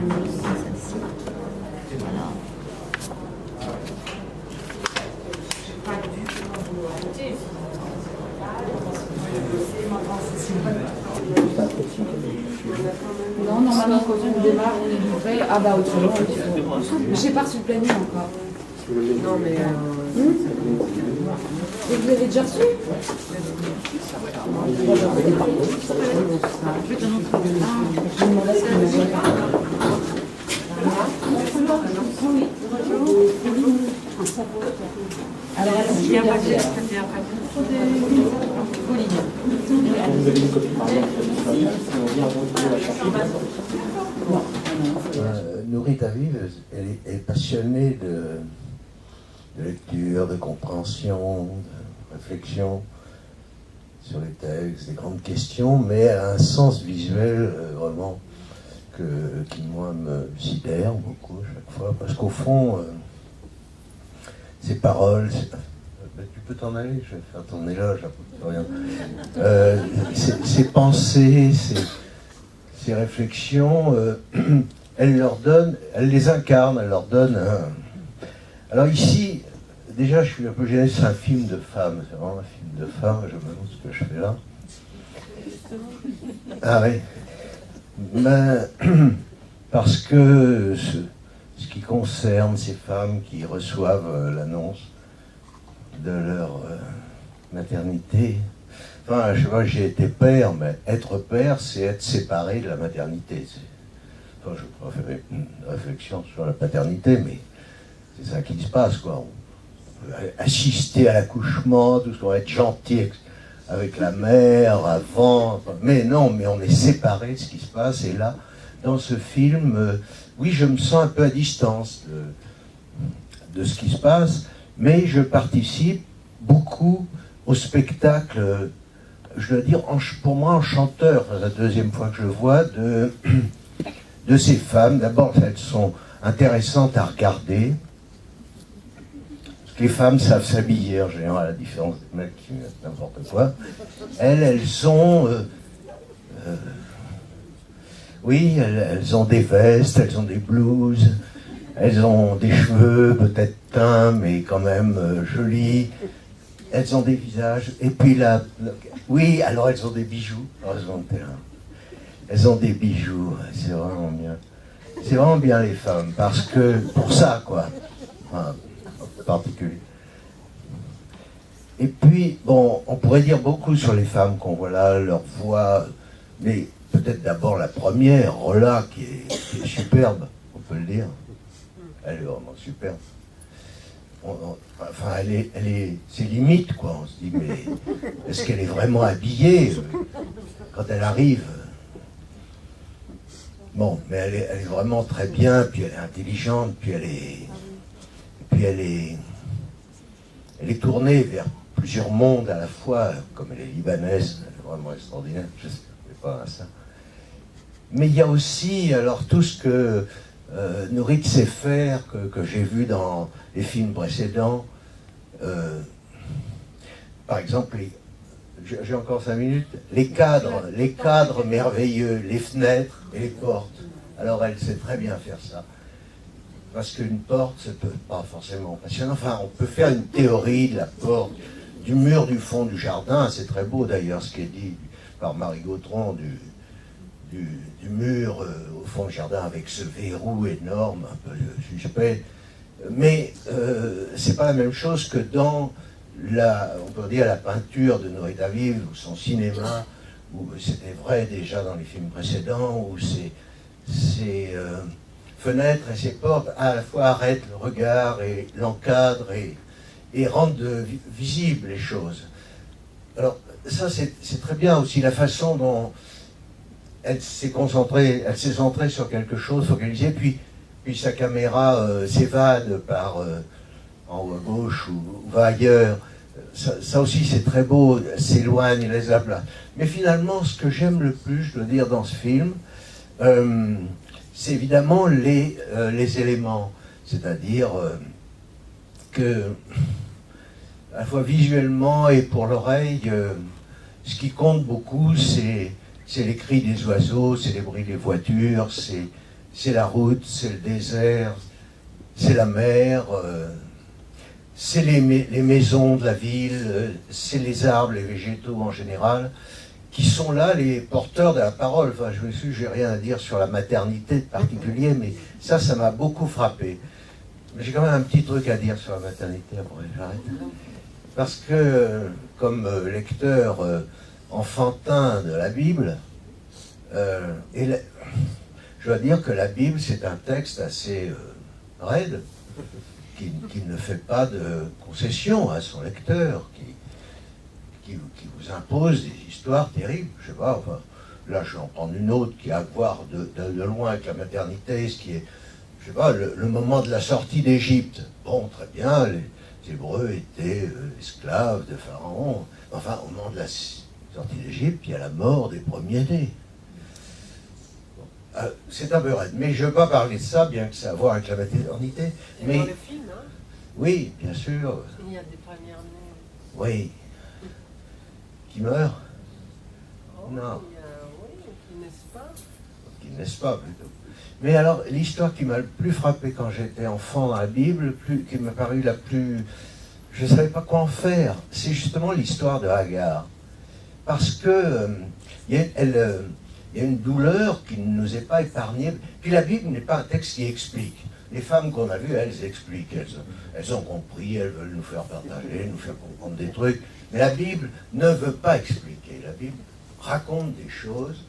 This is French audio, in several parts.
celle-ci. Voilà. Non, normalement, quand on démarre, on est livré. Ah bah, autrement, j'ai pas reçu le planning encore. Non, mais. Et vous avez déjà reçu? Alors, Il y a pas de Nourit Aviv, elle est passionnée de lecture, de compréhension, de réflexion sur les textes, des grandes questions, mais elle a un sens visuel vraiment qui, moi, me sidère beaucoup chaque fois, parce qu'au fond, ces paroles, tu peux t'en aller, je vais faire ton éloge, rien. Ces pensées, ces réflexions, elle les incarne, elle leur donne un... Alors ici, déjà je suis un peu gêné, c'est un film de femme, c'est vraiment un film de femme, je me demande ce que je fais là. Ah oui. Ben, parce que ce qui concerne ces femmes qui reçoivent l'annonce de leur maternité, enfin je sais pas, j'ai été père, mais être père c'est être séparé de la maternité. Enfin, je pourrais faire une réflexion sur la paternité, mais c'est ça qui se passe, quoi. On peut assister à l'accouchement, tout ce qu'on va être gentil avec la mère avant, mais non, mais on est séparés de ce qui se passe. Et là, dans ce film, oui, je me sens un peu à distance de ce qui se passe, mais je participe beaucoup au spectacle, je dois dire, pour moi, enchanteur, c'est la deuxième fois que je le vois, de ces femmes. D'abord, elles sont intéressantes à regarder. Les femmes savent s'habiller en général, à la différence des mecs qui mettent n'importe quoi. Elles ont... oui, elles ont des vestes, elles ont des blouses, elles ont des cheveux peut-être teints, mais quand même jolis. Elles ont des visages. Et puis là... Oui, alors elles ont des bijoux. Elles ont des bijoux, c'est vraiment bien. C'est vraiment bien les femmes, parce que... Pour ça, quoi. Enfin, particulier. Et puis, bon, on pourrait dire beaucoup sur les femmes qu'on voit là, leur voix, mais peut-être d'abord la première, Rolla, qui est superbe, on peut le dire. Elle est vraiment superbe. Enfin, c'est limite, quoi. On se dit, mais est-ce qu'elle est vraiment habillée quand elle arrive? Bon, mais elle est vraiment très bien, puis elle est intelligente, puis elle est tournée vers plusieurs mondes à la fois, comme elle est libanaise, elle est vraiment extraordinaire, je ne sais pas à ça. Mais il y a aussi alors tout ce que Nourit sait faire, que j'ai vu dans les films précédents. Par exemple, j'ai encore 5 minutes, les cadres merveilleux, les fenêtres et les portes. Alors elle sait très bien faire ça. Parce qu'une porte, c'est pas forcément passionnant. Enfin, on peut faire une théorie de la porte, du mur du fond du jardin. C'est très beau d'ailleurs ce qui est dit par Marie Gautron du mur au fond du jardin avec ce verrou énorme, un peu suspect. Mais c'est pas la même chose que dans on peut dire la peinture de Nourit Aviv ou son cinéma, où c'était vrai déjà dans les films précédents, où ces fenêtres et ces portes à la fois arrêtent le regard et l'encadrent et rendent visibles les choses. Alors ça c'est très bien aussi la façon dont elle s'est centrée sur quelque chose, focalisée, puis sa caméra s'évade par en haut à gauche ou va ailleurs. Ça aussi c'est très beau, elle s'éloigne, laisse la place. Mais finalement, ce que j'aime le plus, je dois dire, dans ce film, c'est évidemment les éléments. C'est-à-dire que, à la fois visuellement et pour l'oreille, ce qui compte beaucoup, c'est les cris des oiseaux, c'est les bruits des voitures, c'est la route, c'est le désert, c'est la mer, c'est les maisons de la ville, c'est les arbres, les végétaux en général, qui sont là les porteurs de la parole. Enfin, je me suis, j'ai rien à dire sur la maternité de particulier, mais ça m'a beaucoup frappé. J'ai quand même un petit truc à dire sur la maternité, après j'arrête. Parce que, comme lecteur enfantin de la Bible, je dois dire que la Bible, c'est un texte assez raide, qui ne fait pas de concession à son lecteur, qui vous impose des histoires terribles. Je sais pas, enfin, là je vais en prendre une autre qui a à voir de loin avec la maternité, ce qui est, je sais pas, le moment de la sortie d'Égypte. Bon, très bien, les Hébreux étaient esclaves de Pharaon. Enfin, au moment de la sortie d'Égypte, il y a la mort des premiers-nés. C'est un peu raide, mais je ne veux pas parler de ça, bien que ça a à voir avec la maternité. Mais dans le film, hein, oui, bien sûr. il y a des premières-nés. Oui. Qui meurt? Oh, Non. oui, qui naissent pas. Qui ne naissent pas, plutôt. Mais alors, l'histoire qui m'a le plus frappé quand j'étais enfant dans la Bible, qui m'a paru la plus... Je ne savais pas quoi en faire, c'est justement l'histoire de Hagar. Parce que il y a une douleur qui ne nous est pas épargnée. Puis la Bible n'est pas un texte qui explique. Les femmes qu'on a vues, elles expliquent, elles ont compris, elles veulent nous faire partager, nous faire comprendre des trucs. Mais la Bible ne veut pas expliquer. La Bible raconte des choses,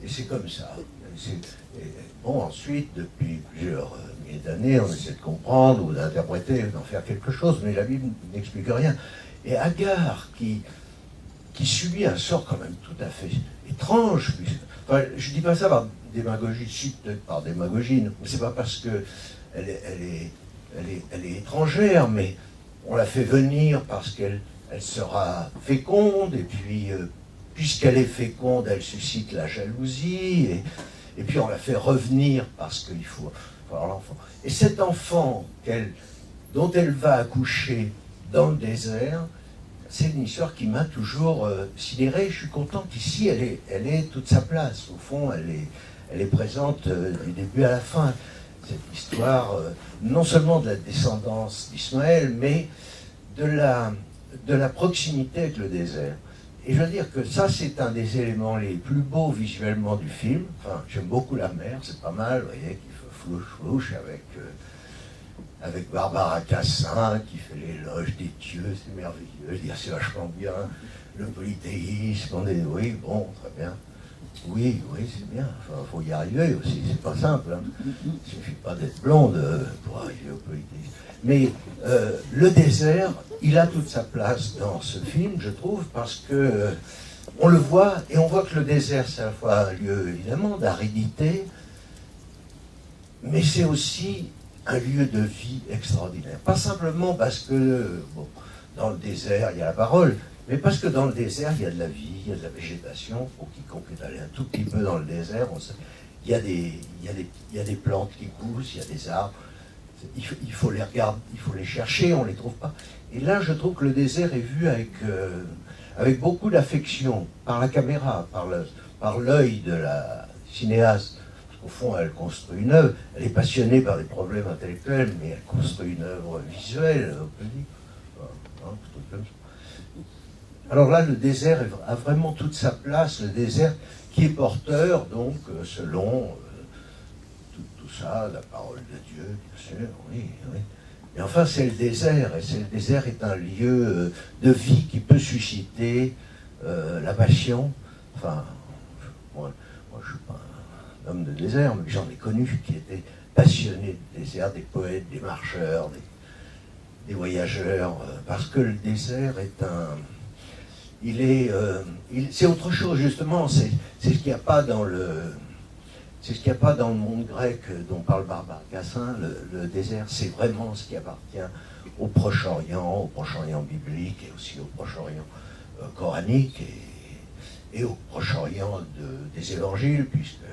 et c'est comme ça. Bon, ensuite, depuis plusieurs milliers d'années, on essaie de comprendre ou d'interpréter, d'en faire quelque chose, mais la Bible n'explique rien. Et Hagar, qui subit un sort quand même tout à fait étrange, enfin, je ne dis pas ça par démagogie, si peut-être par démagogie, mais c'est pas parce que elle est étrangère, mais on la fait venir parce qu'elle sera féconde, et puis puisqu'elle est féconde, elle suscite la jalousie, et puis on la fait revenir parce qu'il faut avoir l'enfant. Et cet enfant dont elle va accoucher dans le désert, c'est une histoire qui m'a toujours sidéré. Je suis content qu'ici, elle est toute sa place. Au fond, elle est présente du début à la fin. Cette histoire, non seulement de la descendance d'Ismaël, mais de la proximité avec le désert. Et je veux dire que ça, c'est un des éléments les plus beaux visuellement du film. Enfin, j'aime beaucoup la mer, c'est pas mal, vous voyez, qui fait flouche-flouche avec Barbara Cassin qui fait l'éloge des dieux, c'est merveilleux, je veux dire, c'est vachement bien. Le polythéisme, oui, bon, très bien. Oui, c'est bien, enfin, faut y arriver aussi, c'est pas simple. Hein. Il suffit pas d'être blonde pour arriver au polythéisme. Mais le désert, il a toute sa place dans ce film, je trouve, parce que on le voit, et on voit que le désert, c'est à la fois un lieu, évidemment, d'aridité, mais c'est aussi un lieu de vie extraordinaire. Pas simplement parce que, bon, dans le désert, il y a la parole, mais parce que dans le désert, il y a de la vie, il y a de la végétation. Pour quiconque est allé un tout petit peu dans le désert, il y a des plantes qui poussent, il y a des arbres. Il faut les regarder, il faut les chercher, on ne les trouve pas. Et là, je trouve que le désert est vu avec beaucoup d'affection, par la caméra, par l'œil de la cinéaste. Au fond, elle construit une œuvre. Elle est passionnée par des problèmes intellectuels, mais elle construit une œuvre visuelle, on peut dire. Un truc comme ça. Alors là, le désert a vraiment toute sa place, le désert qui est porteur, donc, selon tout ça, la parole de Dieu, bien sûr, oui. Mais enfin, c'est le désert, et le désert est un lieu de vie qui peut susciter la passion. Enfin, moi je ne suis pas un homme de désert, mais j'en ai connu qui étaient passionnés de désert, des poètes, des marcheurs, des voyageurs, parce que le désert est c'est autre chose, justement, c'est ce qu'il n'y a pas dans le... C'est ce qu'il n'y a pas dans le monde grec dont parle Barbara Cassin. Le désert, c'est vraiment ce qui appartient au Proche-Orient biblique, et aussi au Proche-Orient coranique, et au Proche-Orient des évangiles, puisque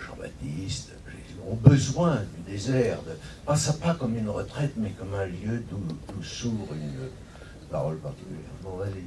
Jean-Baptiste, Jésus ont besoin du désert, pas comme une retraite, mais comme un lieu d'où s'ouvre une parole particulière. Bon, vas-y.